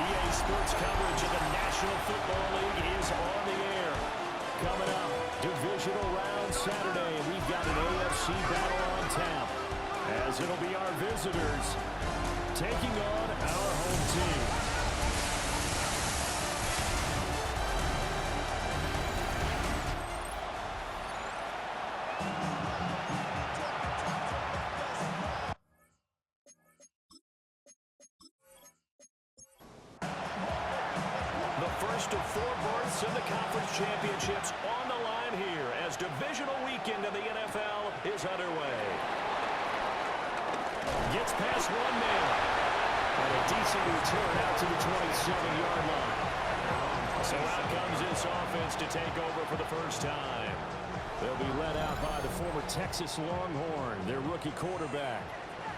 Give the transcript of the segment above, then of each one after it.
EA Sports coverage of the National Football League is on the air. Coming up, divisional round Saturday. We've got an AFC battle on tap, as it'll be our visitors taking on our home team. First of 4 berths in the conference championships on the line here as divisional weekend in the NFL is underway. Gets past one man. And a decent return out to the 27-yard line. So out comes this offense to take over for the first time. They'll be led out by the former Texas Longhorn, their rookie quarterback.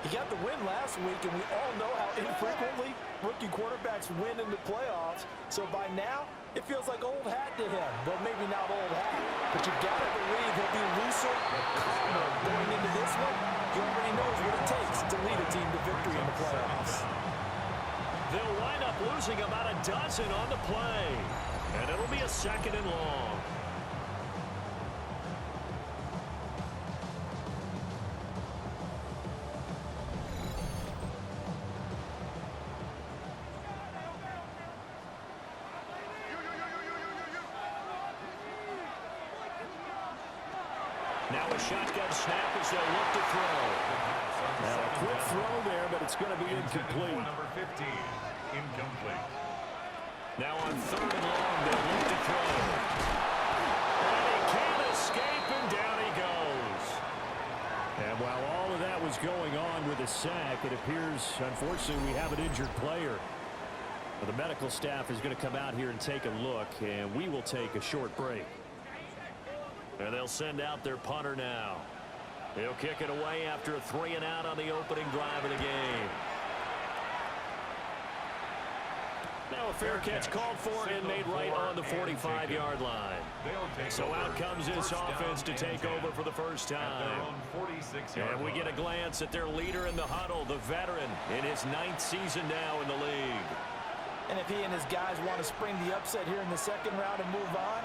He got the win last week, and we all know how infrequently rookie quarterbacks win in the playoffs. So by now, it feels like old hat to him. Well, maybe not old hat, but you've got to believe he'll be looser and calmer going into this one. He already knows what it takes to lead a team to victory in the playoffs. They'll wind up losing about a dozen on the play, and it'll be a 2nd and long. Now a shotgun snap as they look to throw. Now a quick throw there, but it's going to be incomplete. Number 15, incomplete. Now on 3rd and long, they look to throw. And he can't escape, and down he goes. And while all of that was going on with a sack, it appears, unfortunately, we have an injured player. Well, the medical staff is going to come out here and take a look, and we will take a short break. And they'll send out their punter now. He'll kick it away after a 3-and-out on the opening drive of the game. Now a fair catch called for and made right on the 45-yard line. So out comes this offense to take over for the first time. And we get a glance at their leader in the huddle, the veteran, in his 9th season now in the league. And if he and his guys want to spring the upset here in the 2nd round and move on,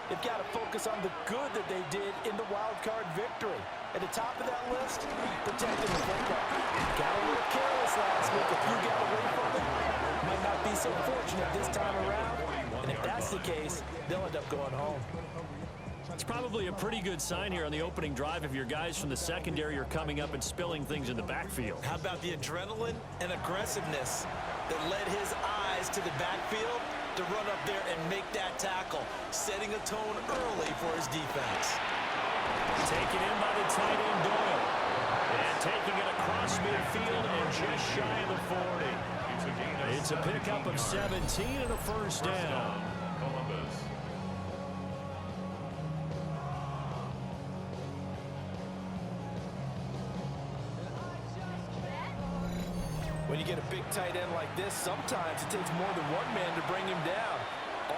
they've got to focus on the good that they did in the wild card victory. At the top of that list, protecting the football. Got a little careless last week. If you got away from it, might not be so fortunate this time around. And if that's the case, they'll end up going home. It's probably a pretty good sign here on the opening drive if your guys from the secondary are coming up and spilling things in the backfield. How about the adrenaline and aggressiveness that led his eyes to the backfield to run up there and make that tackle, setting a tone early for his defense. Taken in by the tight end Doyle. And taking it across midfield and just shy of the 40. It's a pickup of 17 and a first down. Columbus. When you get a big tight end like this, sometimes it takes more than one man to bring him down.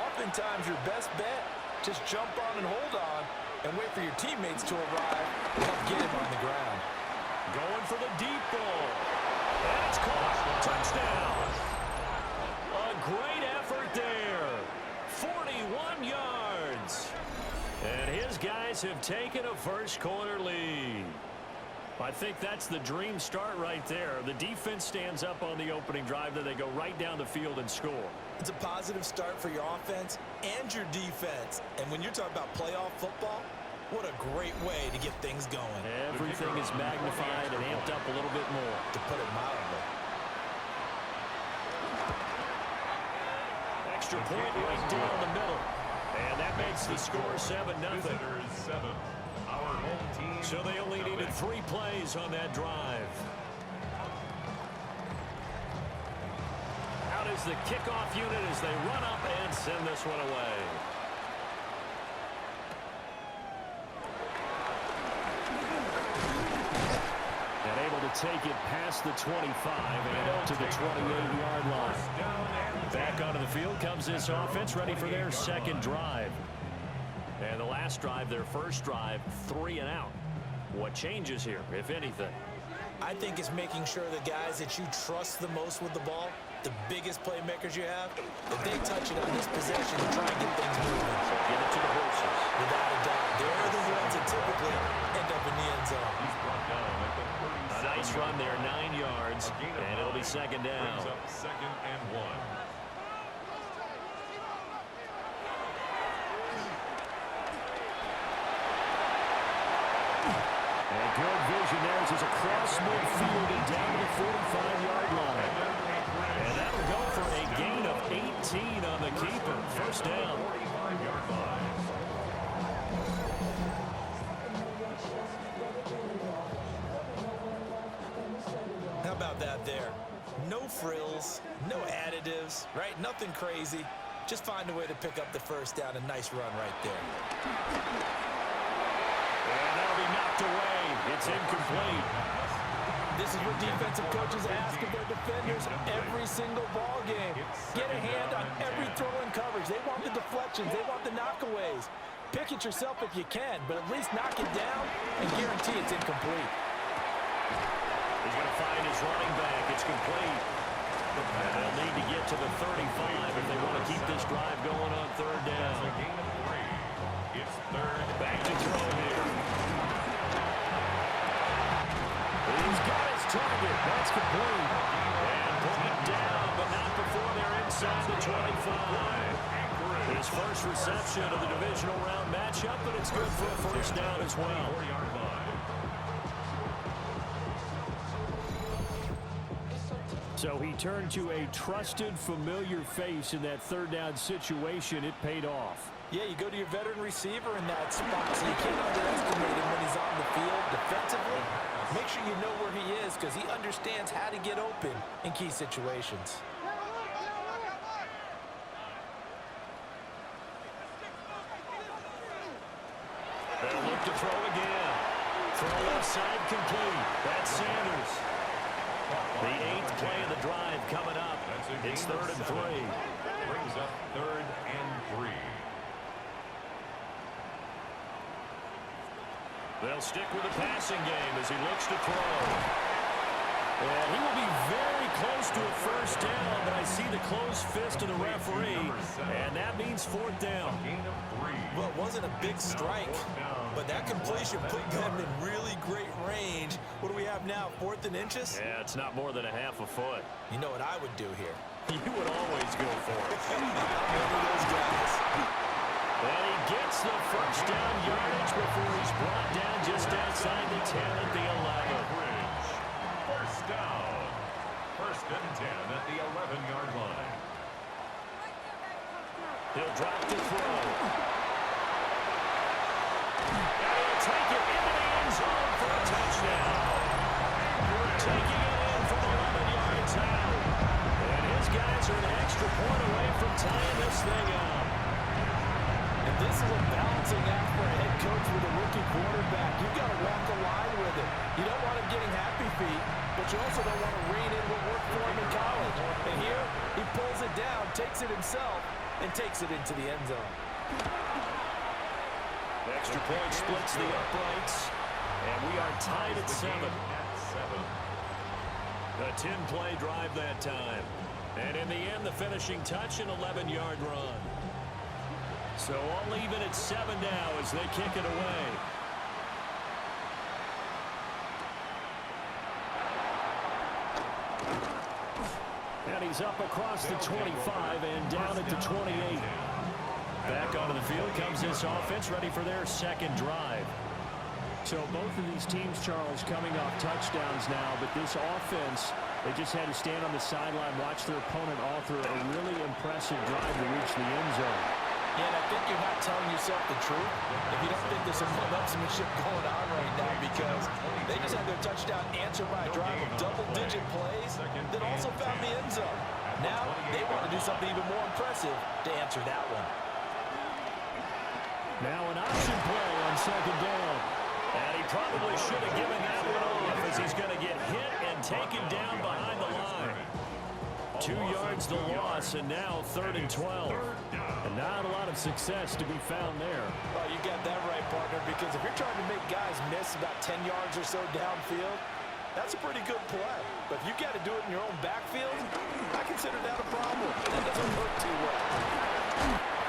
Oftentimes, your best bet, just jump on and hold on and wait for your teammates to arrive and help get him on the ground. Going for the deep ball. And it's caught. Touchdown. A great effort there. 41 yards. And his guys have taken a first-quarter lead. I think that's the dream start right there. The defense stands up on the opening drive, then they go right down the field and score. It's a positive start for your offense and your defense. And when you're talking about playoff football, what a great way to get things going. Everything is magnified and amped up a little bit more. To put it mildly. Extra point right down the middle. And that makes the score 7-0. Visitors 7. Our home team. So they only needed 3 plays on that drive. Out is the kickoff unit as they run up and send this one away. And able to take it past the 25 and up to the 28-yard line. Back onto the field comes this offense, ready for their second drive. And the last drive, their first drive, 3 and out. What changes here, if anything? I think it's making sure the guys that you trust the most with the ball, the biggest playmakers you have, that they touch it on this possession to try and get things moving. So get it to the horses. Without a doubt. They're the ones that typically end up in the end zone. He's brought down at the 37. A nice run there, 9 yards, and it'll be second down. Brings up 2nd and 1. And good vision there as he's across midfield and down to the 45-yard line. And that'll go for a gain of 18 on the keeper. First down. 45-yard line. How about that there? No frills, no additives, right? Nothing crazy. Just find a way to pick up the first down. A nice run right there. And that'll be knocked away. It's incomplete. This is what defensive coaches ask of their defenders every single ball game. Get a hand on every throw in coverage. They want the deflections. They want the knockaways. Pick it yourself if you can, but at least knock it down and guarantee it's incomplete. He's going to find his running back. It's complete. And they'll need to get to the 35 if they want to keep this drive going on third down. It's a gain of 3. It's 3rd. Back to throw here. He's got his target. That's complete. And brought down, but not before they're inside the 25. His first reception of the divisional round matchup, but it's good for a first down as well. 4-yard line. So he turned to a trusted, familiar face in that third down situation. It paid off. Yeah, you go to your veteran receiver in that spot, so you can't underestimate him when he's on the field defensively. Make sure you know where he is because he understands how to get open in key situations. They'll look to throw again. Throw left side complete. That's Sanders. The 8th play of the drive coming up. It's 3rd and 3. Brings up 3rd and 3. They'll stick with the passing game as he looks to throw. And he will be very close to a first down, but I see the closed fist of the referee, and that means 4th down. Gain of 3. Well, it wasn't a big strike, but that completion put them in really great range. What do we have now, 4th and inches? Yeah, it's not more than a half a foot. You know what I would do here? You would always go for it. I'm one of those guys. And he gets the first down yardage before he's brought down just outside the 10 at the 11. First down. 1st and 10 at the 11-yard line. He'll drop to throw. And he'll take it into the end zone for a touchdown. Taking it in from 11 yards out. And his guys are an extra point away from tying this thing up. And this is a balancing act for a head coach with a rookie quarterback. You've got to walk the line with it. You don't want him getting happy feet, but you also don't want to rein in what worked for him in college. And here, he pulls it down, takes it himself, and takes it into the end zone. The extra point splits the uprights, and we are tied at 7. A 10-play drive that time. And in the end, the finishing touch, an 11-yard run. So all even at 7 now as they kick it away. And he's up across the 25 and down at the 28. Back onto the field comes this offense, ready for their second drive. So both of these teams, Charles, coming off touchdowns now, but this offense, they just had to stand on the sideline, watch their opponent author a really impressive drive to reach the end zone. Yeah, and I think you're not telling yourself the truth if you don't think there's some one-upsmanship going on right now, because they just had their touchdown answered by a drive of double-digit plays that also found the end zone. Now they want to do something even more impressive to answer that one. Now an option play on second down. And he probably should have given that one off as he's going to get hit and taken down behind the line. 2 yards the loss, and now 3rd and 12. And not a lot of success to be found there. Well, you got that right, partner, because if you're trying to make guys miss about 10 yards or so downfield, That's a pretty good play. But if you got to do it in your own backfield, I consider that a problem. That doesn't work too well.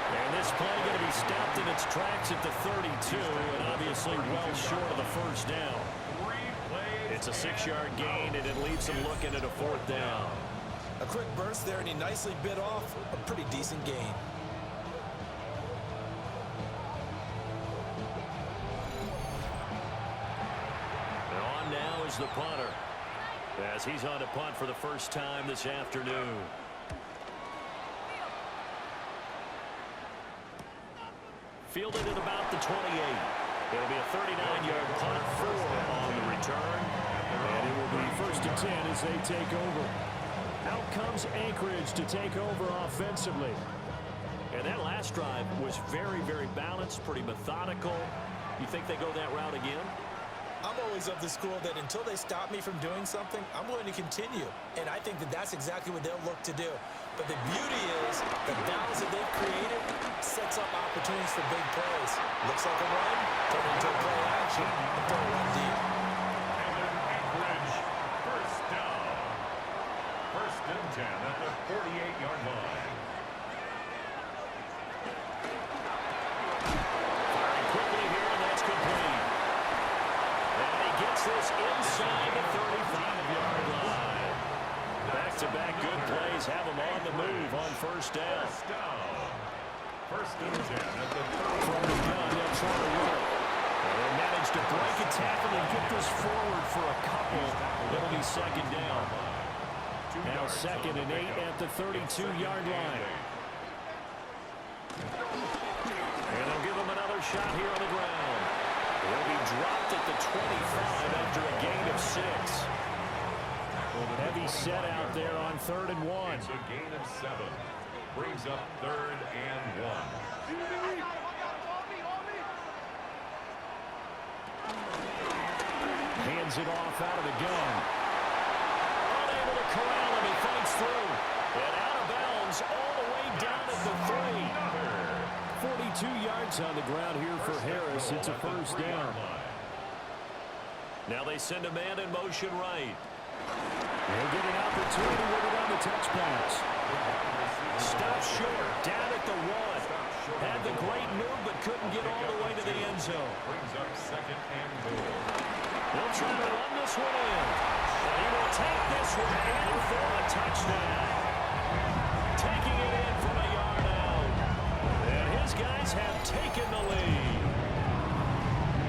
And this play going to be stopped in its tracks at the 32, and obviously well short of the first down. It's a 6-yard gain, and it leaves them looking at a 4th down. A quick burst there, and he nicely bit off a pretty decent gain. And on now is the punter, as he's on to punt for the first time this afternoon. Fielded at about the 28. It'll be a 39-yard punt, 4 on the return. And it will be 1st and 10 as they take over. Out comes Anchorage to take over offensively. And that last drive was very, very balanced, pretty methodical. You think they go that route again? I'm always of the school that until they stop me from doing something, I'm willing to continue. And I think that that's exactly what they'll look to do. But the beauty is the balance that they've created sets up opportunities for big plays. Looks like a run, turn into a play action, and throw one deep. And an Anchorage first down. 1st and 10 at the 48-yard line. Firing quickly here, and that's complete. And he gets this inside the 35-yard line. Back-to-back good plays have him on the move on 1st down. First down. 1st and 10 at the From the gun, they'll try to run it. They'll manage to break a tackle and get this forward for a couple. It'll be 2nd down. Now 2nd and 8 at the 32-yard line. And they'll give him another shot here on the ground. He'll be dropped at the 25 after a gain of 6. Heavy set out there on 3rd and 1. It's a gain of 7. Brings up 3rd and 1. Hands it off out of the gun. Unable to corral him. He fights through. And out of bounds all the way down at the 3. 42 yards on the ground here for Harris. It's a 1st down. Now they send a man in motion right. He'll get an opportunity with it on the touch pass. Stop short, down at the 1. Had the great move, but couldn't get all the way to the end zone. Brings up 2nd and goal. He'll try to run this one in. And he will take this one in for a touchdown. Taking it in from a yard out. And his guys have taken the lead.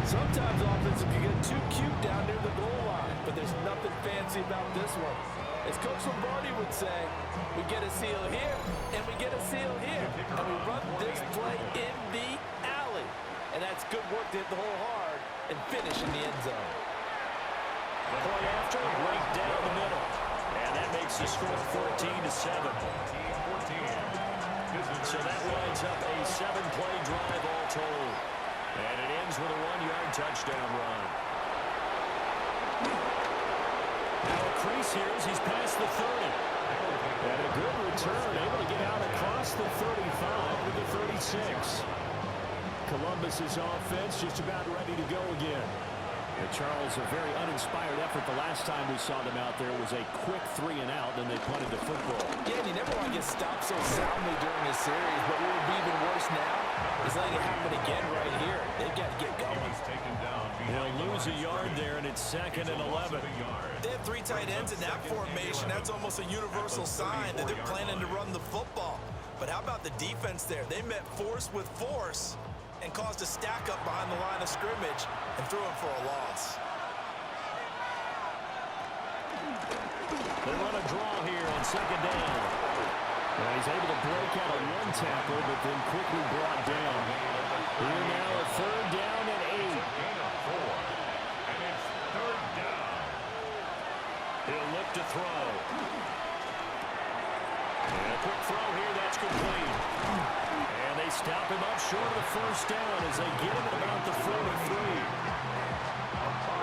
Sometimes offense can get too cute down near the goal line, but there's nothing fancy about this one. As Coach Lombardi would say, we get a seal here, and we get a seal here, and we run this play in the alley. And that's good work to hit the hole hard and finish in the end zone. Point after, right down the middle. And that makes the score 14-7. So that winds up a 7-play drive all told. And it ends with a 1-yard touchdown run. Now a crease here as he's past the 30. And a good return, able to get out across the 35 to the 36. Columbus's offense just about ready to go again. And Charles, a very uninspired effort the last time we saw them out there was a quick 3 and out, then they punted the football. Yeah, and you never want to get stopped so soundly during this series, but what would be even worse now is letting it happen again right here. They've got to get going. They'll lose a yard there, and it's 2nd and 11. They have 3 tight ends in that formation. That's almost a universal sign that they're planning to run the football. But how about the defense there? They met force with force and caused a stack up behind the line of scrimmage and threw him for a loss. They run a draw here on 2nd down. And he's able to break out of 1 tackle, but then quickly brought down. Here now a 3rd down and 8. And it's 3rd down. He'll look to throw. And a quick throw here, that's complete. And they stop him up short of the 1st down as they get him at about the 43.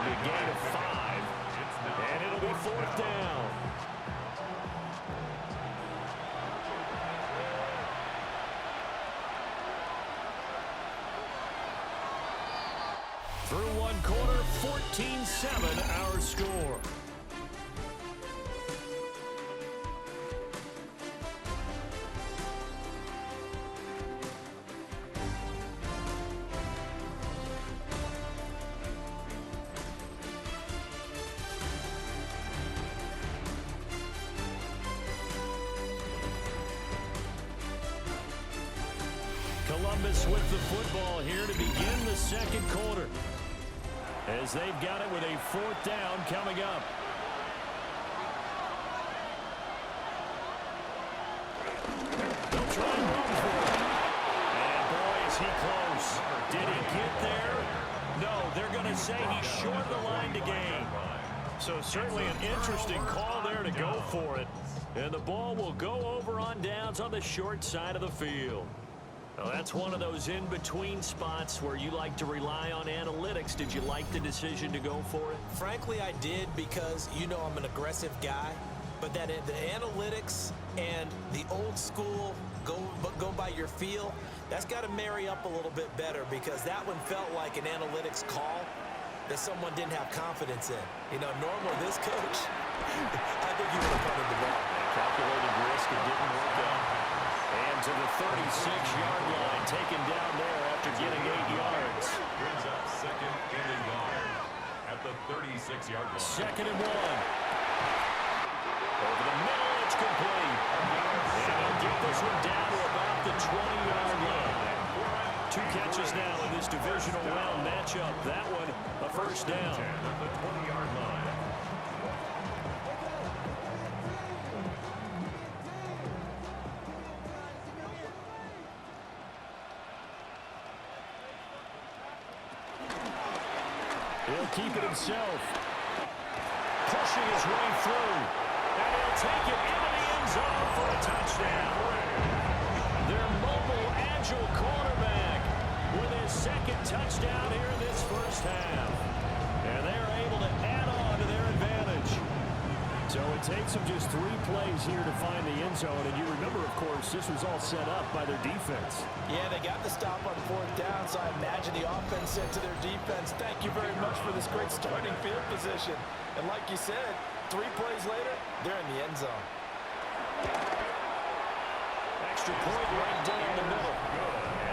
A gain of 5. And it'll be 4th down. Through 1 quarter, 14-7 our score. Columbus with the football here to begin the second quarter, as they've got it with a 4th down coming up. They'll try and run for it. And boy, is he close. Did he get there? No, they're going to say he's short of the line to gain. So certainly an interesting call there to go for it. And the ball will go over on downs on the short side of the field. Well, that's one of those in-between spots where you like to rely on analytics. Did you like the decision to go for it? Frankly, I did, because you know I'm an aggressive guy. But that the analytics and the old school go by your feel, that's got to marry up a little bit better, because that one felt like an analytics call that someone didn't have confidence in. You know, normally this coach, I think he would have punted the ball. Calculated risk, it didn't work out. And to the 36-yard line, taken down there after getting 8 yards. Brings up second and a yard at the 36-yard line. 2nd and 1. Over the middle, it's complete. And they'll get this one down to about the 20-yard line. 2 catches now in this divisional round matchup. That one, a first down. At the 20-yard line. He'll keep it himself. Pushing his way through. And he'll take it into the end zone for a touchdown. Their mobile, agile quarterback with his 2nd touchdown here in this first half. And they're able to add on to their advantage. So it takes them just 3 plays here to find the end zone. And you remember, of course, this was all set up by their defense. Yeah, they got the stop on 4th down, so I imagine the offense said to their defense, thank you very much for this great starting field position. And like you said, 3 plays later, they're in the end zone. Extra point right down the middle.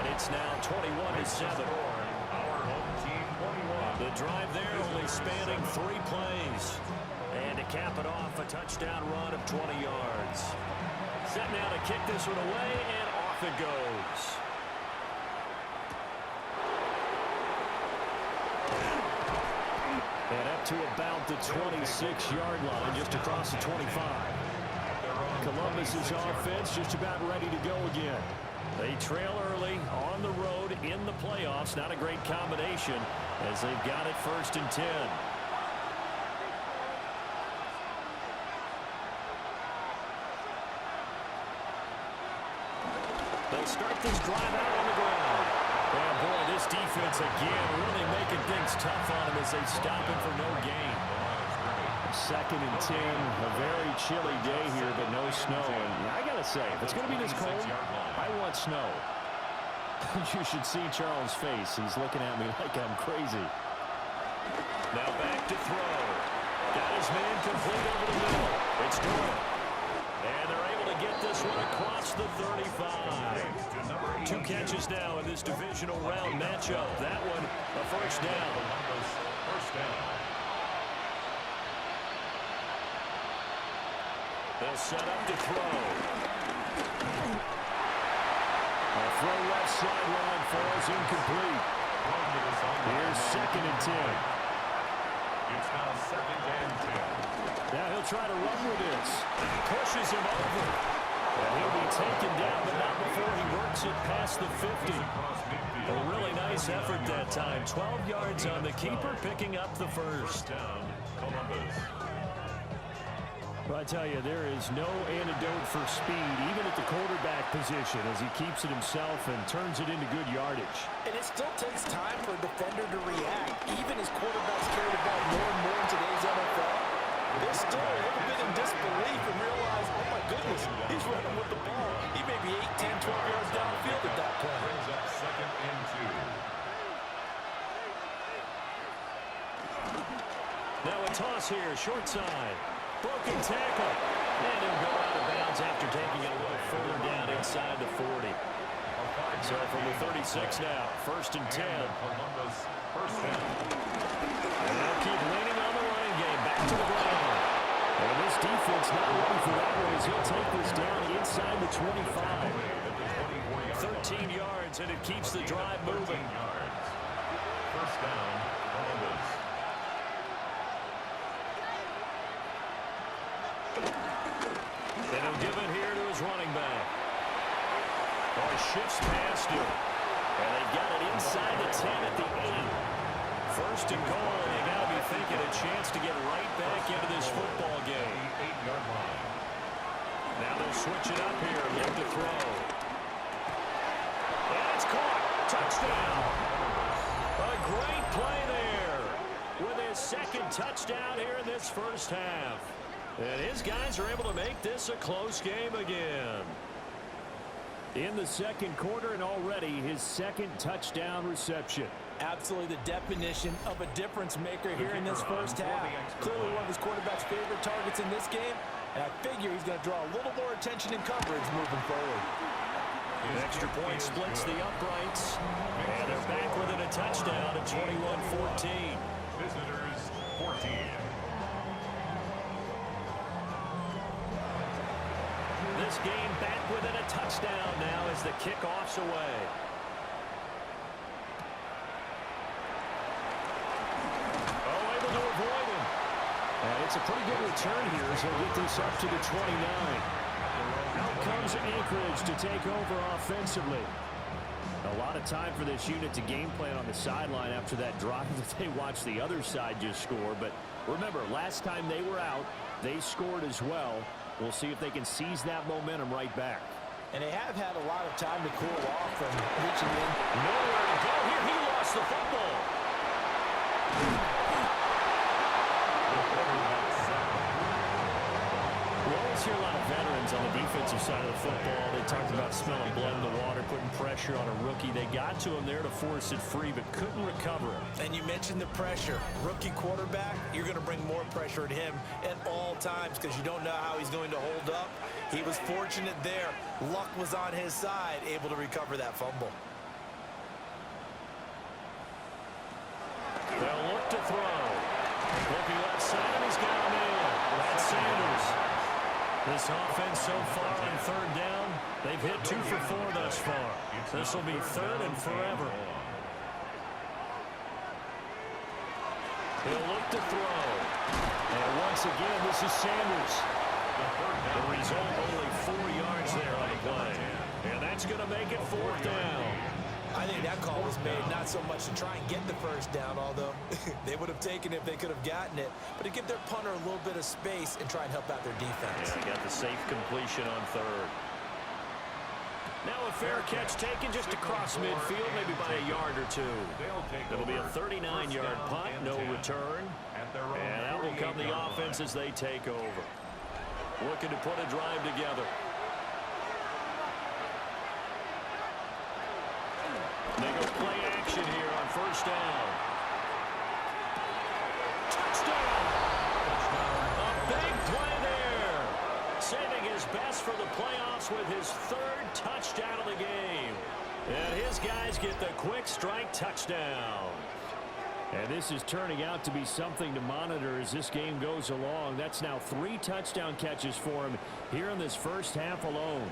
And it's now 21-7. Our home team 21. The drive there only spanning 3 plays. And to cap it off, a touchdown run of 20 yards. Set now to kick this one away, and off it goes. And up to about the 26-yard line, just across the 25. Columbus's offense just about ready to go again. They trail early on the road in the playoffs. Not a great combination as they've got it 1st and 10. They'll start this drive out on the ground. And boy, this defense again really making things tough on them as they stop him for no gain. 2nd and 10, a very chilly day here, but no snow. And I got to say, if it's going to be this cold, I want snow. You should see Charles' face. He's looking at me like I'm crazy. Now back to throw. Got his man complete over the middle. It's Doyle. And they're able to get this one across the 35. 2 catches now in this divisional round matchup. That one, a first down. First down. They'll set up to throw. A throw left sideline falls incomplete. Here's 2nd and 10. It's now 2nd and 10. Now he'll try to run with this. Pushes him over. And he'll be taken down, but not before he works it past the 50. A really nice effort that time. 12 yards on the keeper, picking up the first. Down, Columbus. Well, I tell you, there is no antidote for speed, even at the quarterback position, as he keeps it himself and turns it into good yardage. And it still takes time for a defender to react, even as quarterbacks carry the ball more and more in today's NFL. They're still a little bit in disbelief and realize, oh my goodness, he's running with the ball. He may be 8, 10, 12 yards down the field at that point. Brings up 2nd and 2. Now a toss here, short side. Broken tackle. And he'll go out of bounds after taking it a little further down inside the 40. So from the 36 now, 1st and 10. Columbus, first down. And they'll keep leaning on the running game. Back to the ground. And this defense not ready for that one as he'll take this down inside the 25. 13 yards and it keeps the drive moving. Yards. First down, Columbus. And he'll give it here to his running back. Oh, he shifts past him. And they've got it inside the 10 at the 8. First and goal, and they got to be thinking a chance to get right back into this football game. 8-yard line. Now they'll switch it up here. Look to throw. And it's caught. Touchdown. A great play there with his second touchdown here in this first half. And his guys are able to make this a close game again. In the second quarter, and already his second touchdown reception. Absolutely the definition of a difference maker here in this first half. Clearly one of his quarterback's favorite targets in this game, and I figure he's going to draw a little more attention and coverage moving forward. An extra point splits the uprights, and they're back within a touchdown at 21-14. Visitors 14. This game back within a touchdown now as the kickoff's away. Oh, able to avoid him. And it's a pretty good return here as he'll get this up to the 29. Out comes Anchorage to take over offensively. A lot of time for this unit to game plan on the sideline after that drive that they watched the other side just score. But remember, last time they were out, they scored as well. We'll see if they can seize that momentum right back. And they have had a lot of time to cool off from reaching in. Nowhere to go here. He lost the football. We always hear a lot of veterans on the defensive side of the football. They talked about smelling blood in the water, putting pressure on a rookie. They got to him there to force it free, but couldn't recover it. And you mentioned the pressure. Rookie quarterback, you're going to bring more pressure at him at all times because you don't know how he's going to hold up. He was fortunate there. Luck was on his side, able to recover that fumble. They'll look to throw. Looking left side, and he's got a man. That's Sanders. This offense so far on third down, they've hit 2 for 4 thus far. This will be third and forever. He'll look to throw. And once again, this is Sanders. The result, only 4 yards there on the play. And that's going to make it 4th down. I think that call was made not so much to try and get the first down, although they would have taken it if they could have gotten it, but to give their punter a little bit of space and try and help out their defense. Yeah, got the safe completion on third. Now a fair catch taken just across midfield, maybe by a yard or two. It'll be a 39-yard punt, no return. And out will come the offense as they take over. Looking to put a drive together. They go play action here on first down. Touchdown! A big play there. Saving his best for the playoffs with his 3rd touchdown of the game. And his guys get the quick strike touchdown. And this is turning out to be something to monitor as this game goes along. That's now 3 touchdown catches for him here in this first half alone.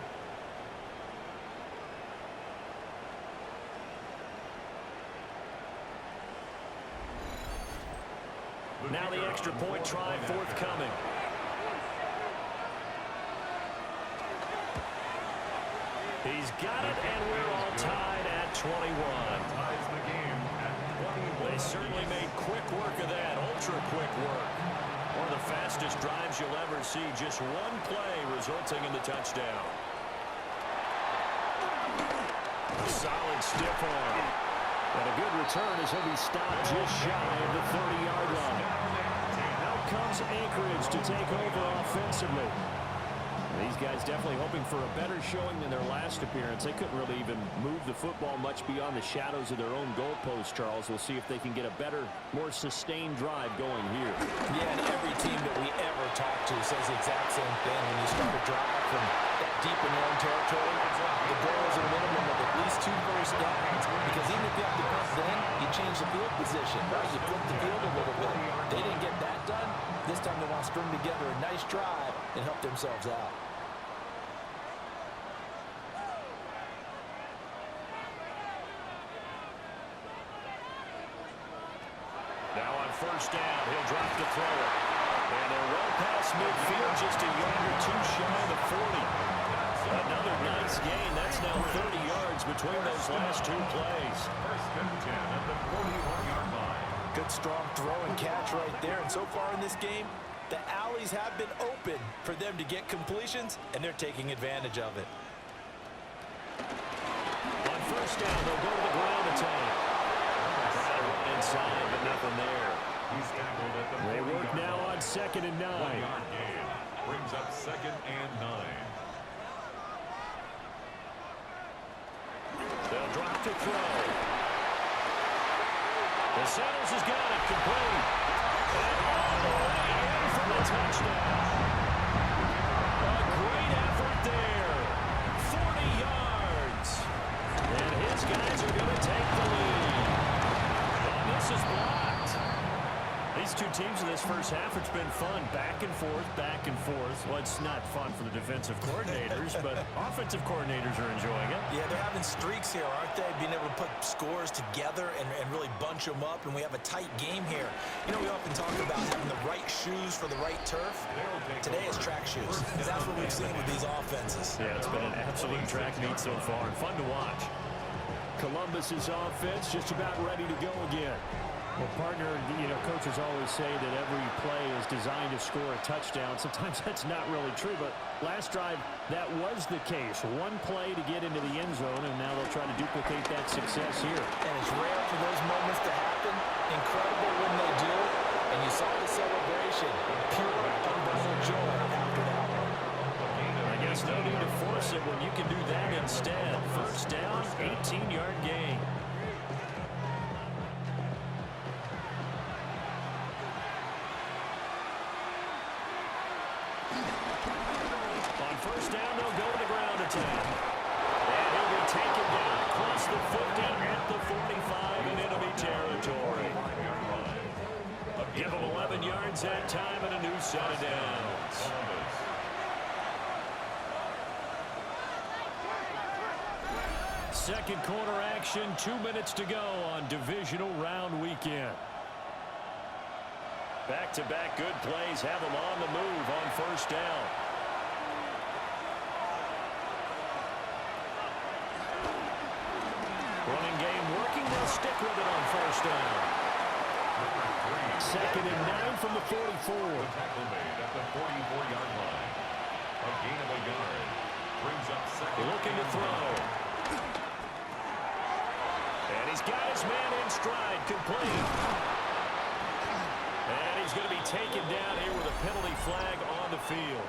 Now the extra point try forthcoming. He's got it, and we're all tied at 21. Ties the game at 21. They certainly made quick work of that, ultra quick work. One of the fastest drives you'll ever see, just one play resulting in the touchdown. A solid stiff arm. And a good return as he'll be stopped just shy of the 30-yard line. Out comes Anchorage to take over offensively. These guys definitely hoping for a better showing than their last appearance. They couldn't really even move the football much beyond the shadows of their own goalpost, Charles. We'll see if they can get a better, more sustained drive going here. Yeah, and every team that we ever talk to says the exact same thing. When you start a drive from that deep in your own territory, the goal is a minimum of at least 2 first downs. Because even if you have to punt then, you change the field position, right? You flip the field a little bit. They didn't get that done. This time they want to string together a nice drive and help themselves out. Now on first down, he'll drop to throw it. And they're well past midfield, just a yard or two shy of the 40. Another nice gain. That's now 30 yards between those last two plays. First and 10 at the 41-yard line. Good strong throw and catch right there. And so far in this game, the alleys have been open for them to get completions, and they're taking advantage of it. On first down, they'll go to the ground attack. Inside, but nothing there. He's tackled at the They work 40-yard now line. on second and 9. 1-yard gain. Brings up second and 9. They'll drop to throw. The Sanders has got it complete. And all the way in for the touchdown. A great effort there. 40 yards. And his guys are going to take the lead. And this is blocked. These two teams in this first half, it's been fun. Back and forth, back and forth. Well, it's not fun for the defensive coordinators, but offensive coordinators are enjoying it. Yeah, they're having streaks here, aren't they? Being able to put scores together and really bunch them up, and we have a tight game here. You know, we often talk about having the right shoes for the right turf. Today it's track shoes. That's what we've seen with these offenses. Yeah, it's been an absolute track meet so far, and fun to watch. Columbus's offense just about ready to go again. Well, partner, you know, coaches always say that every play is designed to score a touchdown. Sometimes that's not really true, but last drive, that was the case. One play to get into the end zone, and now they'll try to duplicate that success here. And it's rare for those moments to happen. Incredible when they do. And you saw the celebration. Pure, unbridled joy after that one. I guess no need to force it when you can do that instead. First down, 18-yard gain. First down, they'll go to the ground attack. And he'll be taken down across the 50 at the 45 in enemy territory. Give him 11 yards that time and a new set of downs. Second quarter action, 2 minutes to go on divisional round weekend. Back-to-back good plays have them on the move on first down. Running game working. They'll stick with it on first down. Second and 9 from the 44. The tackle made at the 44-yard line. A gain of a yard. Brings up second. Looking to throw. And he's got his man in stride, complete. And he's going to be taken down here with a penalty flag on the field.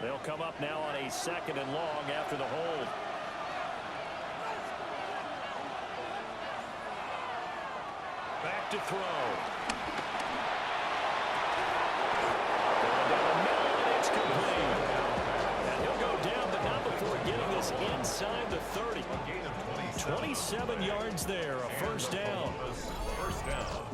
They'll come up now on a second and long after the hold. Back to throw. Going down the middle, and it's complete. And he'll go down, but not before getting this inside the 30. 27 yards there, a first down. First down.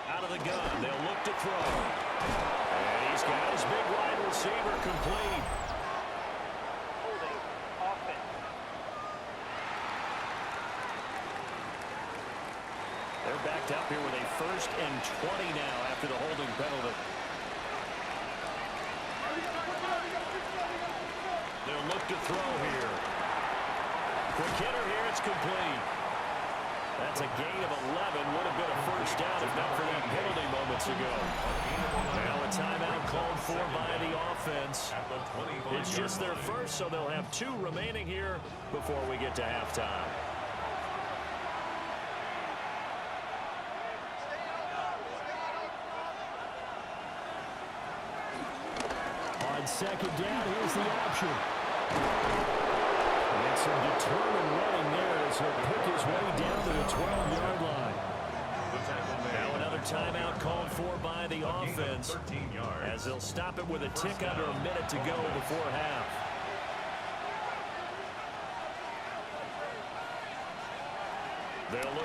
Out of the gun, they'll look to throw. And he's got his big wide receiver complete. They're backed up here with a first and 20 now after the holding penalty. They'll look to throw here. Quick hitter here, it's complete. That's a gain of 11. Would have been a first down if not for that penalty moments ago. Now a timeout called for by the offense. It's just their first, so they'll have 2 remaining here before we get to halftime. On second down, here's the option. And some determined running there as he'll pick his way down to the 12-yard line. Now another timeout called for by the offense as they'll stop it with a tick under a minute to go before half.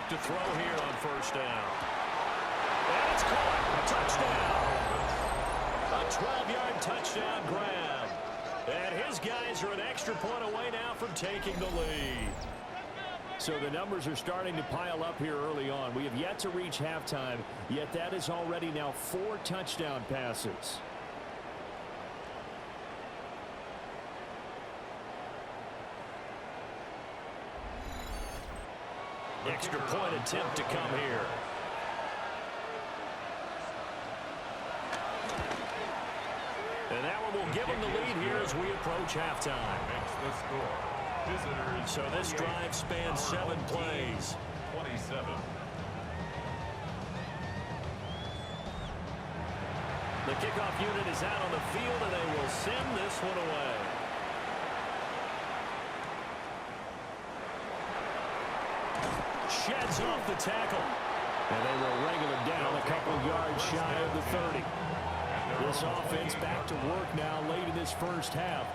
look to throw here on first down. And it's caught. Touchdown. A 12-yard touchdown grab. And his guys are an extra point away now from taking the lead. So the numbers are starting to pile up here early on. We have yet to reach halftime, yet that is already now 4 touchdown passes. Extra point attempt to come here. And that one will give them the lead here as we approach halftime. Makes the score. Visitors. So this drive spans 7 plays. 27. The kickoff unit is out on the field, and they will send this one away. Sheds off the tackle. And they will wrangle him down a couple yards shy of the 30. This offense back to work now late in this first half.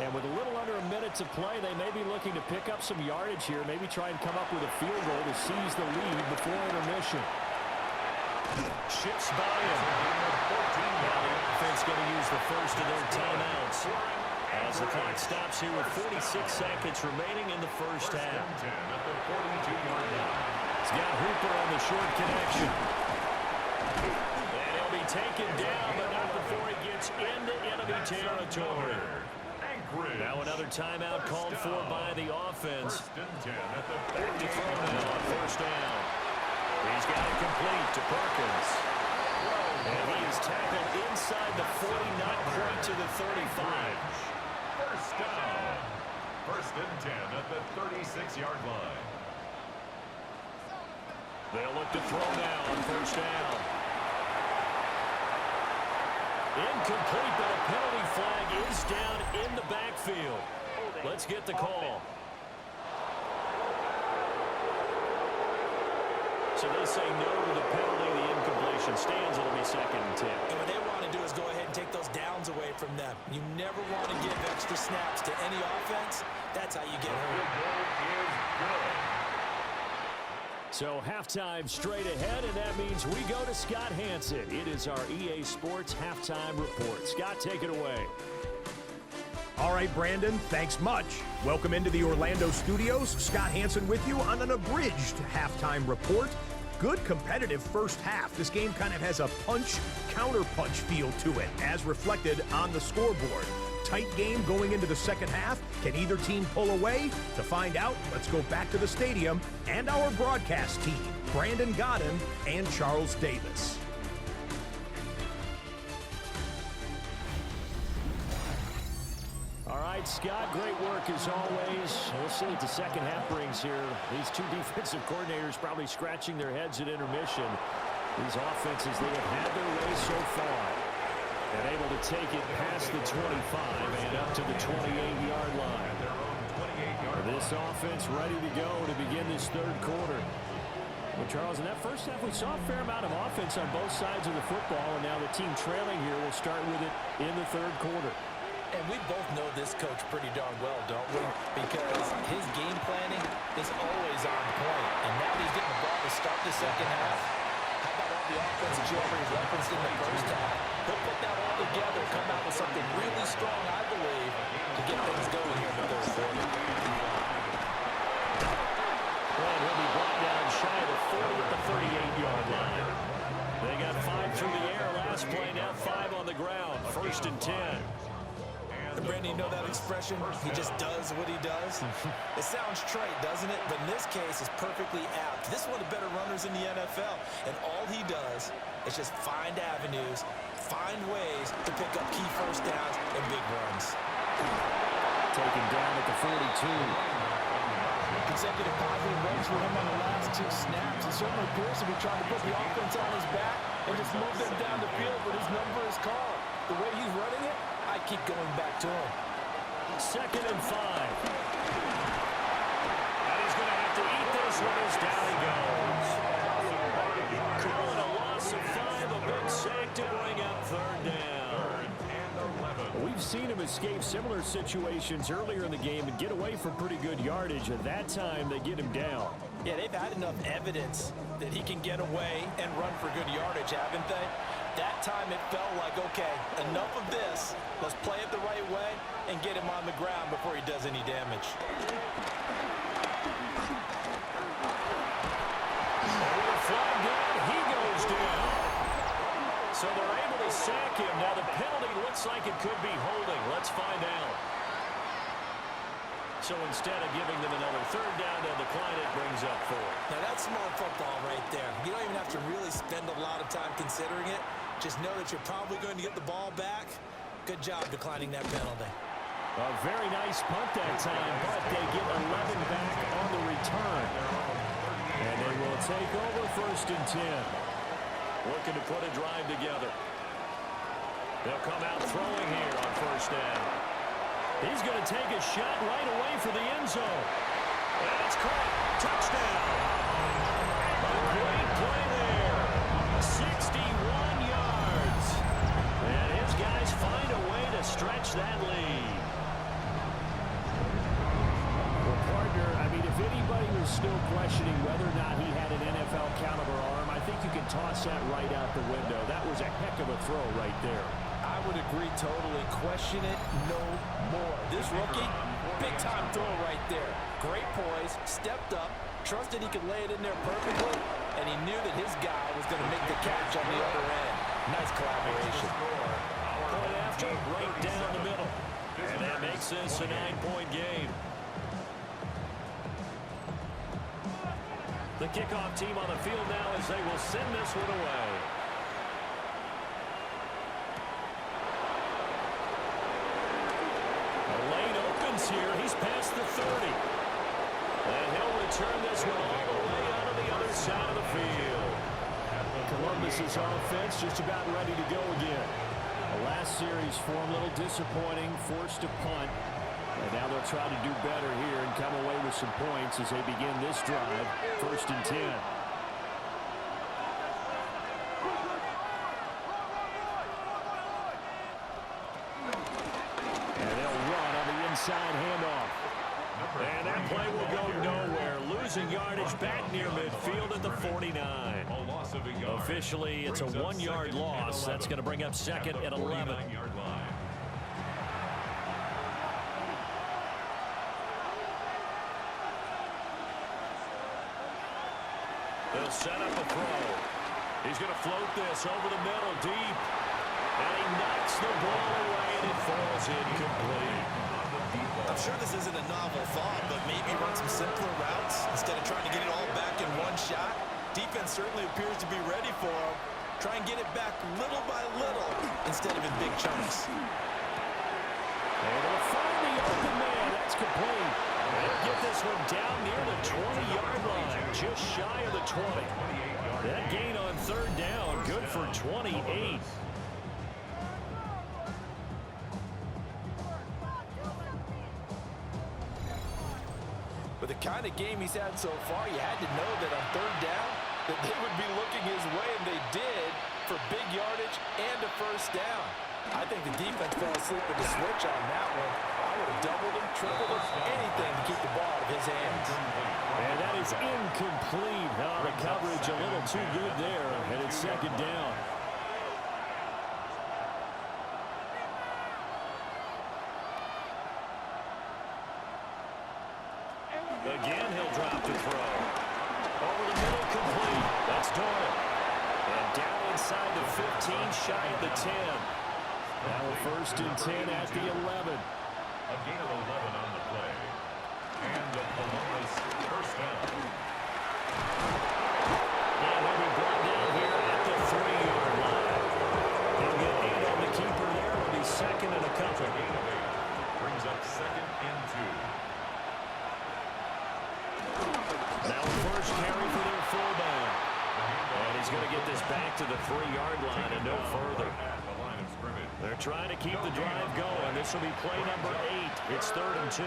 And with a little under a minute to play, they may be looking to pick up some yardage here, maybe try and come up with a field goal to seize the lead before intermission. Shifts by him. Now the offense going to use the first of their timeouts as the clock stops here with 46 seconds remaining in the first half. He's got Hooper on the short connection. And he'll be taken down, but not before he gets into enemy territory. Now another timeout called for by the offense. Back to throw now on first down. He's got it complete to Perkins. And he is tackled inside the 40, not quite to the 35. First down. First and 10 at the 36-yard line. They'll look to throw now on first down. Incomplete, but a penalty flag is down in the backfield. Let's get the call. So they say no to the penalty. The incompletion stands. It'll be 2nd and 10. And what they want to do is go ahead and take those downs away from them. You never want to give extra snaps to any offense. That's how you get hurt. So halftime straight ahead, and that means we go to Scott Hanson. It is our EA Sports Halftime Report. Scott, take it away. All right, Brandon, thanks much. Welcome into the Orlando studios. Scott Hanson with you on an abridged halftime report. Good competitive first half. This game kind of has a punch-counter-punch feel to it, as reflected on the scoreboard. Tight game going into the second half. Can either team pull away? To find out, let's go back to the stadium and our broadcast team, Brandon Godden and Charles Davis. All right, Scott, great work as always. We'll see what the second half brings here. These two defensive coordinators probably scratching their heads at intermission. These offenses, they have had their way so far. And able to take it past the 25 and up to the 28-yard line. This offense ready to go to begin this third quarter. Well, Charles, in that first half, we saw a fair amount of offense on both sides of the football, and now the team trailing here will start with it in the third quarter. And we both know this coach pretty darn well, don't we? Because his game planning is always on point. And now he's getting the ball to start the second half. How about all the offense that you already referenced in the first half? He'll put that all together, come out with something really strong, I believe, to get things going here in the third quarter. Well, he'll be brought down shy of the 40 at the 38-yard line. They got 5 through the air last play, now 5 on the ground. 1st and 10. And Brandon, you know that expression? He just does what he does. It sounds trite, doesn't it? But in this case, it's perfectly apt. This is one of the better runners in the NFL. And all he does is just find avenues, find ways to pick up key first downs and big runs. Taken down at the 42. Consecutive positive runs for him on the last 2 snaps. It certainly appears to be trying to put the offense on his back and just move them down the field, but his number is called. The way he's running it, I keep going back to him. 2nd and 5. And he's going to have to eat this one as down he goes. Calling a loss of 5, a big sack to bring up 3rd down. We've seen him escape similar situations earlier in the game and get away from pretty good yardage. At that time, they get him down. Yeah, they've had enough evidence that he can get away and run for good yardage, haven't they? That time it felt like, okay, enough of this. Let's play it the right way and get him on the ground before he does any damage. Flag down, he goes down. So they're able to sack him. Now the penalty looks like it could be holding. Let's find out. So instead of giving them another third down, they'll decline it, brings up 4. Now that's smart football right there. You don't even have to really spend a lot of time considering it. Just know that you're probably going to get the ball back. Good job declining that penalty. A very nice punt that time, but they get 11 back on the return. And they will take over 1st and 10. Looking to put a drive together. They'll come out throwing here on 1st down. He's going to take a shot right away for the end zone. And it's caught. Touchdown. A great play there. 61 yards. And his guys find a way to stretch that lead. Well, partner, I mean, if anybody was still questioning whether or not he had an NFL caliber arm, I think you can toss that right out the window. That was a heck of a throw right there. I would agree totally. Question it no more. This rookie, big-time throw right there. Great poise, stepped up, trusted he could lay it in there perfectly, and he knew that his guy was going to make the catch on the other end. Nice collaboration. Point after, right down the middle. And that makes this a 9-point game. The kickoff team on the field now as they will send this one away. Lane opens here. He's past the 30. And he'll return this one all the way out of the other side of the field. Columbus's offense just about ready to go again. The last series for him, a little disappointing, forced to punt. And now they'll try to do better here and come away with some points as they begin this drive, 1st and 10. Inside handoff. And that play will go nowhere. Losing yardage back near midfield at the 49. Officially, it's a 1-yard loss. That's going to bring up 2nd and 11. They'll set up a throw. He's going to float this over the middle deep. And he knocks the ball away, and it falls incomplete. I'm sure this isn't a novel thought, but maybe run some simpler routes instead of trying to get it all back in one shot. Defense certainly appears to be ready for him. Try and get it back little by little instead of in big chunks. And they'll find the open man. That's complete. They'll get this one down near the 20-yard line, just shy of the 20. That gain on 3rd down, good for 28. With the kind of game he's had so far, you had to know that on 3rd down that they would be looking his way, and they did, for big yardage and a 1st down. I think the defense fell asleep with the switch on that one. I would have doubled him, tripled him, anything to keep the ball out of his hands. And that is incomplete. The coverage a little too good there, and it's 2nd down. Again, he'll drop to throw. Over the middle, complete. That's Doyle. And down inside the 15, shy of the 10. Now a 1st and 10 at the 11. A gain of 11 on the play. And the Columbus 1st down. And he'll be brought down here at the 3-yard line. He'll get 8 on the keeper there. It'll be 2nd and a couple. Gain of 8. Brings up 2nd and 2. Now first carry for their fullback. And he's going to get this back to the 3-yard line and no further. They're trying to keep the drive going. This will be play number 8. It's 3rd and 2.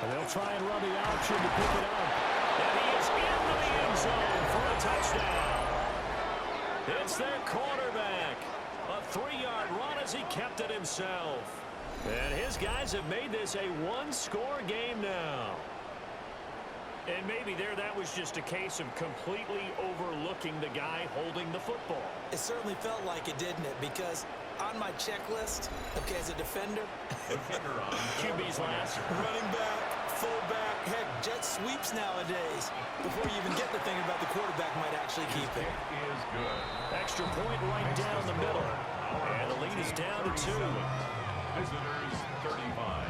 And they'll try and run the option to pick it up. And he is into the end zone for a touchdown. It's their quarterback. A 3-yard run as he kept it himself. And his guys have made this a one-score game now. And maybe that was just a case of completely overlooking the guy holding the football. It certainly felt like it, didn't it? Because on my checklist, okay, as a defender, QB's last. running back, fullback, heck, jet sweeps nowadays. Before you even get to thinking about the quarterback might actually keep it. Is good. Extra point right down the middle. And the lead is down to 2. Visitors 35.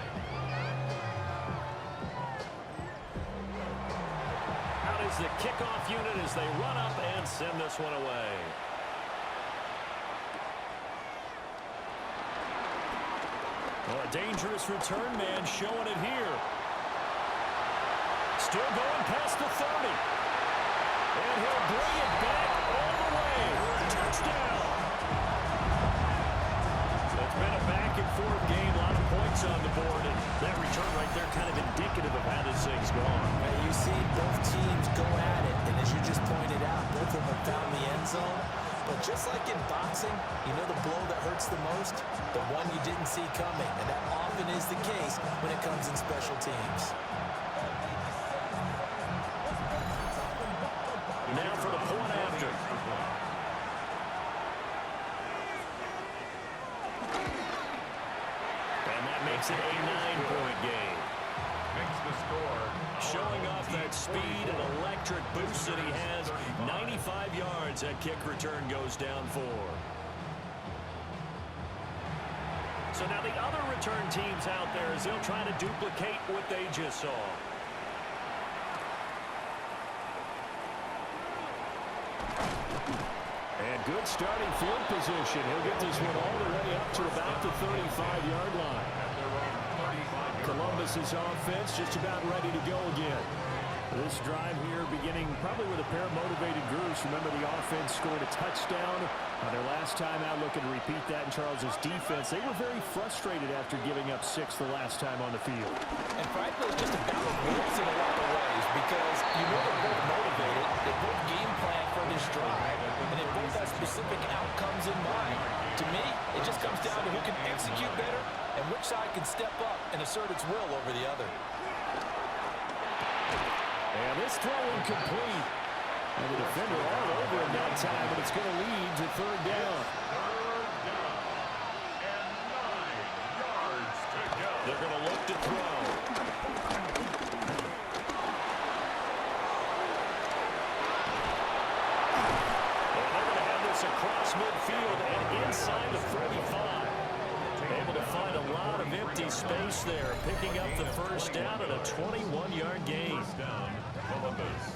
Out is the kickoff unit as they run up and send this one away. Well, a dangerous return man showing it here. Still going past the 30. And he'll bring it back all the way. Touchdown. It's been a back-and-forth game, a lot of points on the board, and that return right there kind of indicative of how this thing's gone. You see both teams go at it, and as you just pointed out, both of them have found the end zone. But just like in boxing, you know the blow that hurts the most? The one you didn't see coming, and that often is the case when it comes in special teams. Now for the point after. And that makes it a 9-point game. Makes the score. Showing off that speed and electric boost that he has. 95 yards that kick return goes down for. So now the other return teams out there as they'll try to duplicate what they just saw. And good starting field position. He'll get this one all the way up to about the 35-yard line. Columbus's offense just about ready to go again. This drive here beginning probably with a pair of motivated groups. Remember, the offense scored a touchdown their last time out, looking to repeat that in Charles's defense. They were very frustrated after giving up 6 the last time on the field. And frankly, it's just a battle of wills in a lot of ways because you know they're both motivated. They both game plan for this drive, and they both have specific outcomes in mind. To me, it just comes down to who can execute better and which side can step up and assert its will over the other. And this throw incomplete. And the defender all over him that time, but it's going to lead to 3rd down. And 9 yards to go. They're going to look to throw. And they're going to have this across midfield and inside the 45. Able to find a lot of empty space there, picking up the 1st down and a 21-yard gain. First down, Columbus.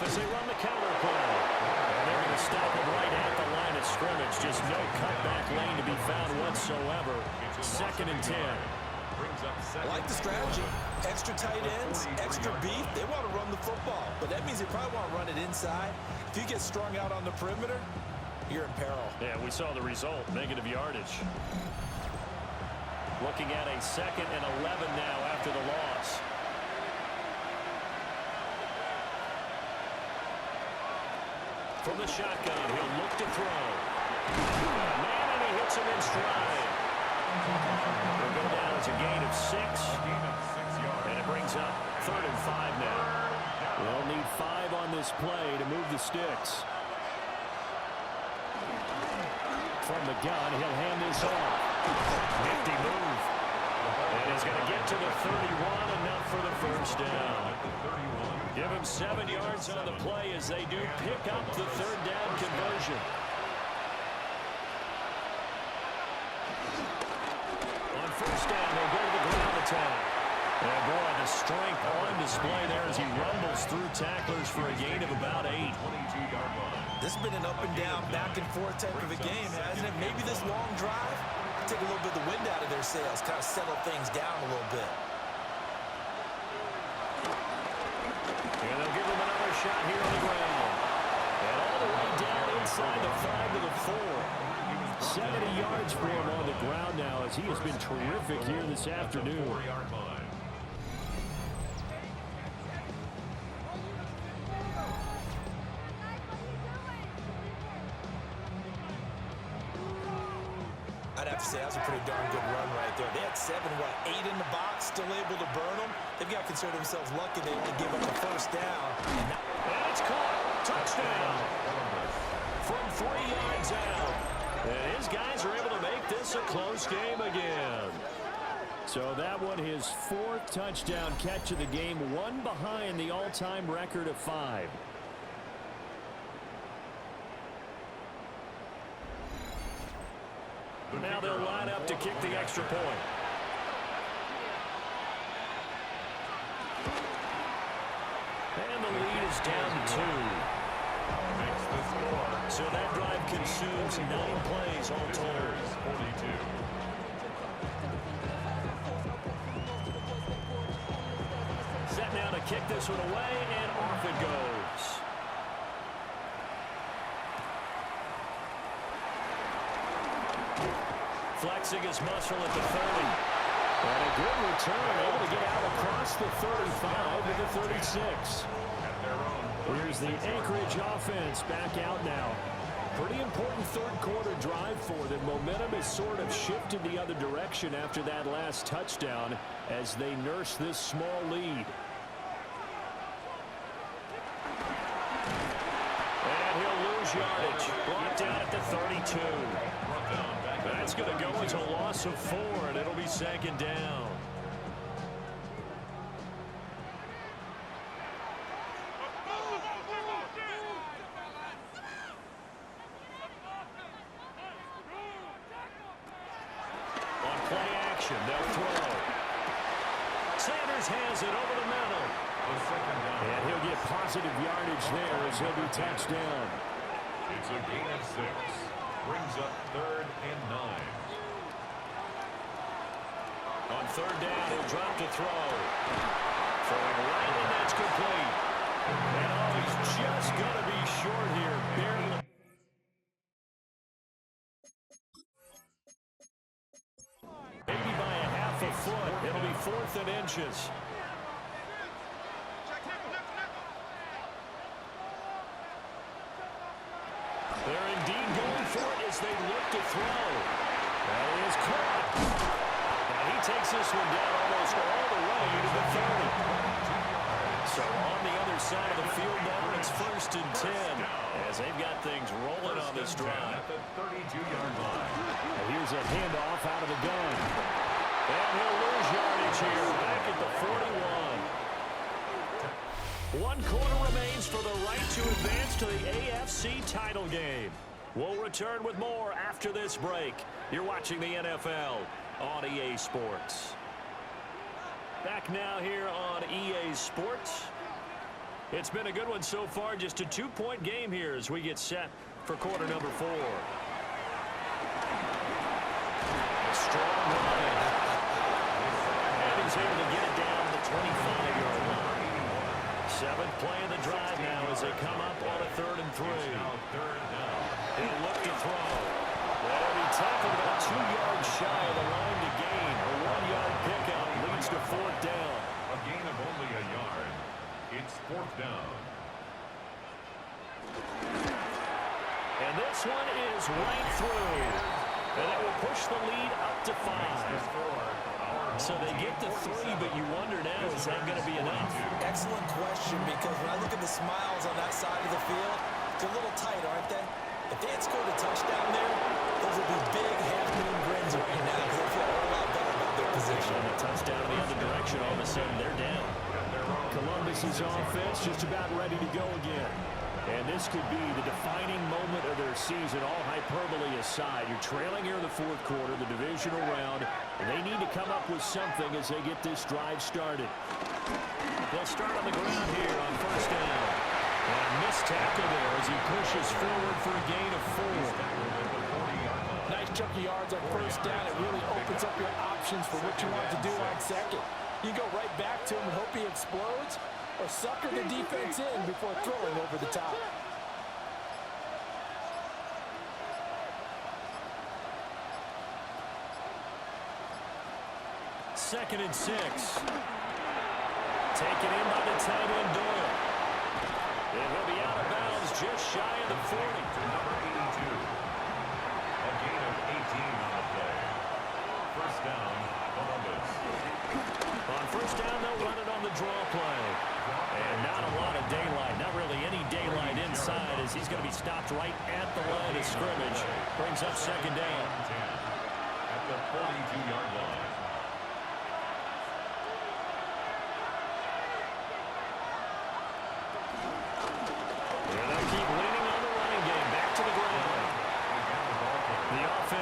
As they run the counter play. And they're going to stop him right at the line of scrimmage. Just no cutback lane to be found whatsoever. 2nd and 10. I like the strategy. Extra tight ends, extra beef. They want to run the football, but that means they probably want to run it inside. If you get strung out on the perimeter, you're in peril. Yeah, we saw the result. Negative yardage. Looking at a 2nd and 11 now after the loss. From the shotgun, he'll look to throw. Man, and he hits him in stride. They'll go down as a gain of 6. And it brings up 3rd and 5 now. They'll need 5 on this play to move the sticks. From the gun, he'll hand this off. Nifty move. And he's going to get to the 31, enough for the 1st down. Give him 7 yards on the play as they do pick up the 3rd down conversion. On 1st down, they'll go to the ground attack. And boy, the strength on display there as he rumbles through tacklers for a gain of about 8. This has been an up and down, back and forth type of a game, hasn't it? Maybe this long drive take a little bit of the wind out of their sails, kind of settle things down a little bit. And they'll give him shot here on the ground. And all the way down inside the 5 to the 4. 70 yards for him on the ground now as he has been terrific here this afternoon. I'd have to say that was a pretty darn good run right there. They had 7, 8 in the box, still able to burn them. They've got to consider themselves lucky they only give up the first down. And it's caught. Touchdown. From 3 yards out. And his guys are able to make this a close game again. So that one, his 4th touchdown catch of the game, one behind the all-time record of 5. Now they'll line up to kick the extra point. And the lead is down to 2. Makes the score. So that drive consumes 9 plays all told. 42. Set now to kick this one away, and off it goes. Flexing his muscle at the 30. And a good return, able to get out across the 35 to the 36. Here's the Anchorage offense back out now. Pretty important third-quarter drive for them. Momentum has sort of shifted the other direction after that last touchdown as they nurse this small lead. And he'll lose yardage. Brought down at the 32. That's going to go as a loss of 4, and it'll be 2nd down. On play action, they'll throw. Sanders has it over the middle. And he'll get positive yardage there as he'll be touched down. It's a gain of 6. Brings up 3rd and 9. On 3rd down, he'll drop to throw. Throwing right, and that's complete. And oh, he's just going to be short here, barely. Maybe by a half a foot. It'll be 4th and inches. They're indeed going for it as they look to throw. That is caught. And he takes this one down almost all the way to the 30. So on the other side of the field now, it's 1st and 10 as they've got things rolling on this drive. At the 32-yard line. And here's a handoff out of the gun. And he'll lose yardage here back at the 41. 1 quarter remains for the right to advance to the AFC title game. We'll return with more after this break. You're watching the NFL on EA Sports. Back now here on EA Sports. It's been a good one so far. Just a 2-point game here as we get set for quarter number 4. A strong run. And he's able to get it down to the 25-yard line. 7th play of the drive now as they come up on a 3rd and 3. He'll look to throw. That'll be tackled about 2 yards shy of the line to gain. A 1-yard pickup leads to 4th down. A gain of only a yard. It's 4th down. And this one is right through. And it will push the lead up to 5. So they get to 3, but you wonder now, is that going to be enough? Excellent question, because when I look at the smiles on that side of the field, they're a little tight, aren't they? If they had scored a touchdown there, those would be big half-moon grins right now because they feel a whole lot better about their position. And a touchdown in the other direction, all of a sudden they're down. Columbus's offense just about ready to go again. And this could be the defining moment of their season, all hyperbole aside. You're trailing here in the 4th quarter, the divisional round, and they need to come up with something as they get this drive started. They'll start on the ground here on 1st down. And a missed tackle there as he pushes forward for a gain of 4. Nice chunk of yards on 1st down. It really opens up your options for what you want to do on 2nd. You go right back to him and hope he explodes, or sucker the defense in before throwing over the top. Second and 6. Taken in by the tight end, Doyle. And he'll be out of bounds just shy of the 40. Number 82. A gain of 18 on the play. First down, Columbus. On first down, they'll run it on the draw play. And not a lot of daylight, not really any daylight inside as he's going to be stopped right at the line of scrimmage. Brings up second down. At the 42-yard line.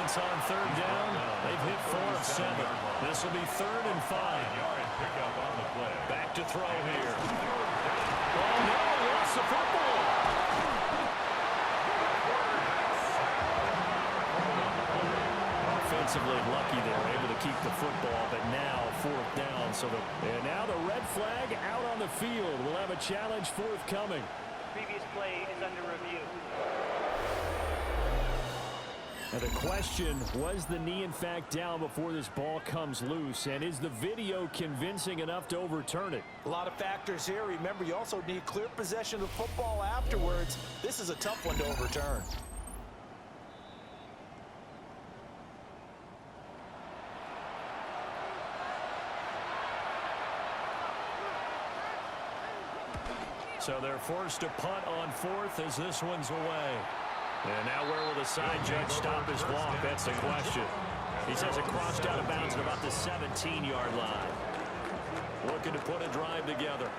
On third down, they've hit 4 of 7. This will be 3rd and 5. Back to throw here. Oh no, he lost the football. Offensively lucky they were able to keep the football, but now 4th down. And now the red flag out on the field. We'll have a challenge forthcoming. Previous play is under review. Now the question, was the knee in fact down before this ball comes loose? And is the video convincing enough to overturn it? A lot of factors here. Remember, you also need clear possession of the football afterwards. This is a tough one to overturn. So they're forced to punt on 4th as this one's away. And now where will the side judge stop his walk? That's the question. He says it crossed out of bounds at about the 17-yard line. Looking to put a drive together.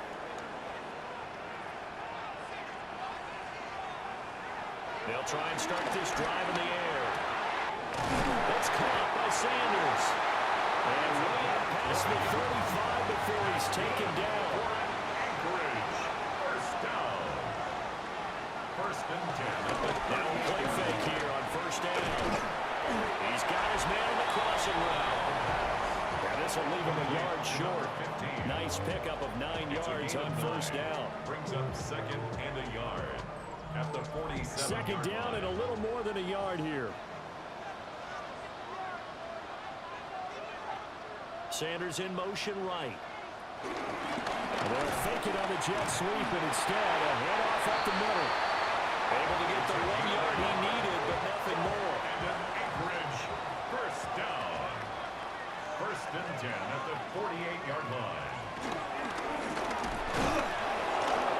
They'll try and start this drive in the air. It's caught by Sanders. And way out past the 35 before he's taken down. First and 10. Now play fake here on first down. He's got his man on the crossing route. Now this will leave him a yard short. Nice pickup of 9 yards on first down. Brings up 2nd and a yard at the 47. Second down and a little more than a yard here. Sanders in motion right. They'll fake it on the jet sweep, and instead a handoff up the middle. Able to get the 1 yard he needed, but nothing more. And an Anchorage first down. First and 10 at the 48-yard line.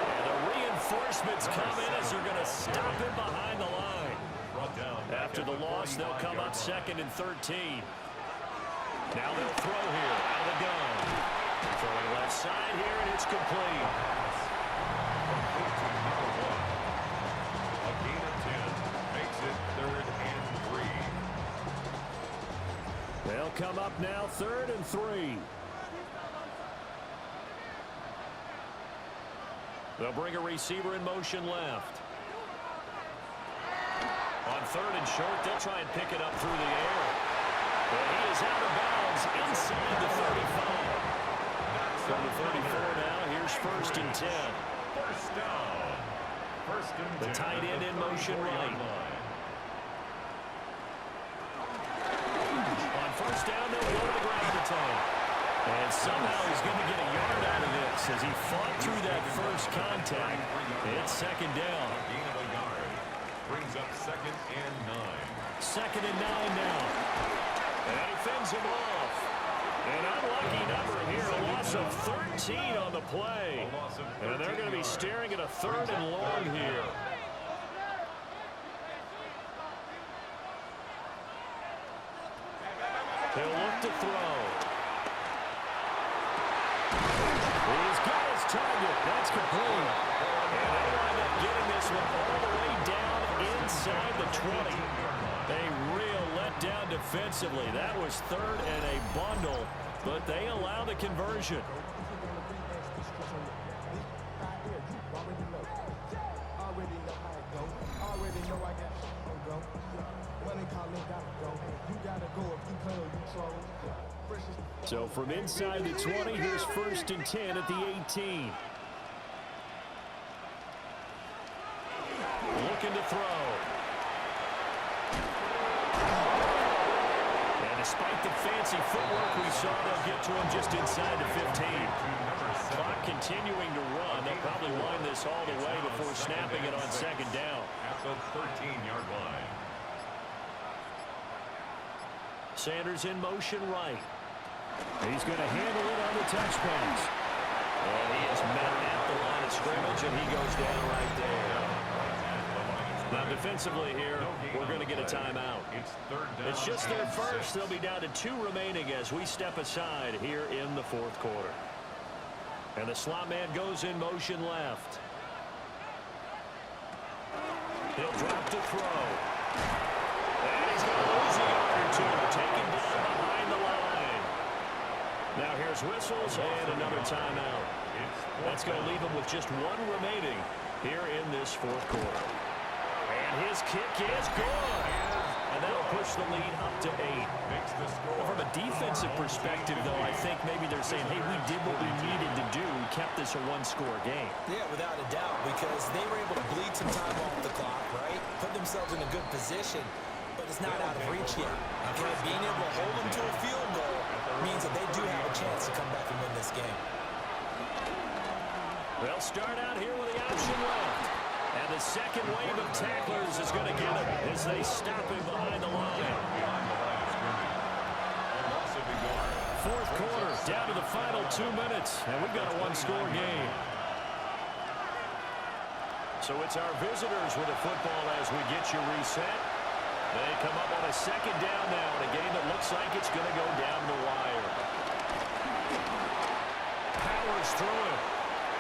And the reinforcements come in as they're going to stop him behind the line. After the loss, they'll come up 2nd and 13. Now they'll throw here out of the gun. Throwing left side here, and it's complete. They'll come up now 3rd and 3. They'll bring a receiver in motion left. On 3rd and short, they'll try and pick it up through the air. But he is out of bounds inside the 35. From the 34 now, here's 1st and 10. First down. First and 10. The tight end in motion right. First down, they'll go to the ground attack. And somehow he's going to get a yard out of this as he fought through that first contact. It's second down. Gain of a yard. Brings up 2nd and 9. 2nd and 9 now. And he fends him off. An unlucky number here, a loss of 13 on the play. And they're going to be staring at a 3rd and long here. He'll look to throw. He's got his target. That's complete. And they wind up getting this one all the way down inside the 20. A real letdown defensively. That was 3rd and a bundle, but they allow the conversion. So from inside the 20, here's 1st and 10 at the 18. fancy footwork we saw. They'll get to him just inside the 15. Clock continuing to run. They'll probably wind this all the way before snapping it on second down. At the 13-yard line. Sanders in motion right. He's going to handle it on the touch pass. And he is met at the line of scrimmage, and he goes down right there. Now, defensively here, we're going to get a timeout. It's just their first. They'll be down to 2 remaining as we step aside here in the fourth quarter. And the slot man goes in motion left. He'll drop to throw. And he's going to lose a yard or 2. Taken down behind the line. Now here's whistles and another timeout. That's going to leave him with just 1 remaining here in this fourth quarter. And his kick is good. And that'll push the lead up to 8. From a defensive perspective, though, I think maybe they're saying, hey, we did what we needed to do. We kept this a 1-score game. Yeah, without a doubt, because they were able to bleed some time off the clock, right? Put themselves in a good position, but it's not out of reach yet. Okay, being able to hold them to a field goal means that they do have a chance to come back and win this game. They'll start out here with the option left. And the second wave of tacklers is going to get him as they stop him behind the line. Fourth quarter, down to the final 2 minutes, and we've got a 1-score game. So it's our visitors with the football as we get you reset. They come up on a second down now in a game that looks like it's going to go down the wire. Powers through it.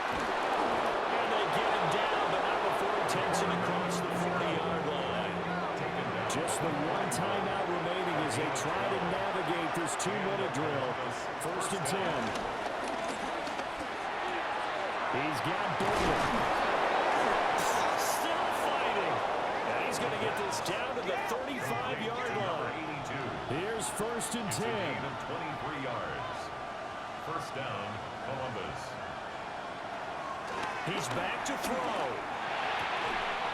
And they get him down, but not before he takes it across the 40-yard line. Just the 1 timeout remaining as they try to navigate this 2-minute drill. First and 10. He's got Bowman. Still fighting. And he's going to get this down to the 35-yard line. Here's first and 10. 23 yards. First down, Columbus. He's back to throw.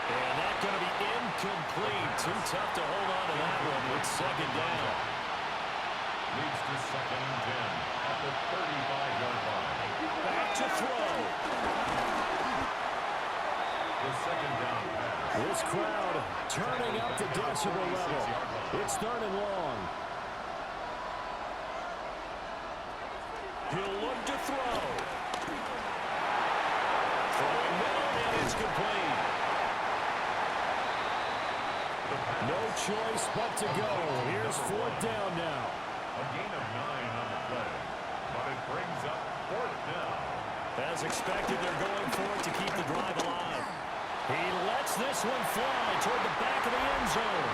And that's going to be incomplete. Too tough to hold on to that one with second down. Leads to second and 10 at the 35-yard line. Back to throw. The second down pass. This crowd turning up the decibel level. It's third and long. He'll look to throw. Throwing middle, and it's complete. No choice but to go. Here's fourth down now. A gain of 9 on the play, but it brings up fourth down. As expected, they're going for it to keep the drive alive. He lets this one fly toward the back of the end zone.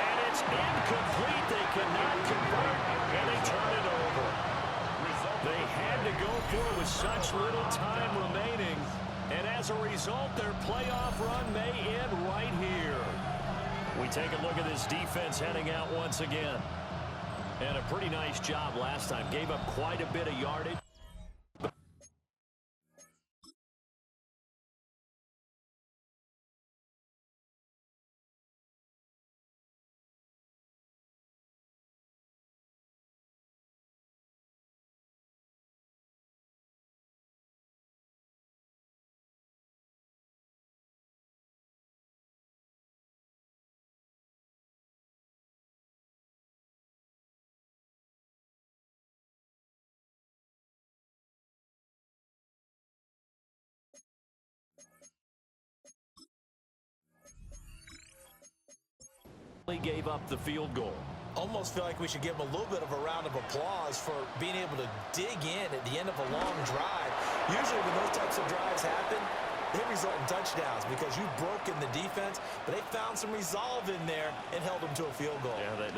And it's incomplete. They cannot convert, and they turn it over. They had to go for it with such little time remaining. And as a result, their playoff run may end right here. We take a look at this defense heading out once again. And a pretty nice job last time. Gave up quite a bit of yardage. Gave up the field goal. Almost feel like we should give them a little bit of a round of applause for being able to dig in at the end of a long drive. Usually when those types of drives happen, they result in touchdowns because you've broken the defense, but they found some resolve in there and held them to a field goal. Yeah,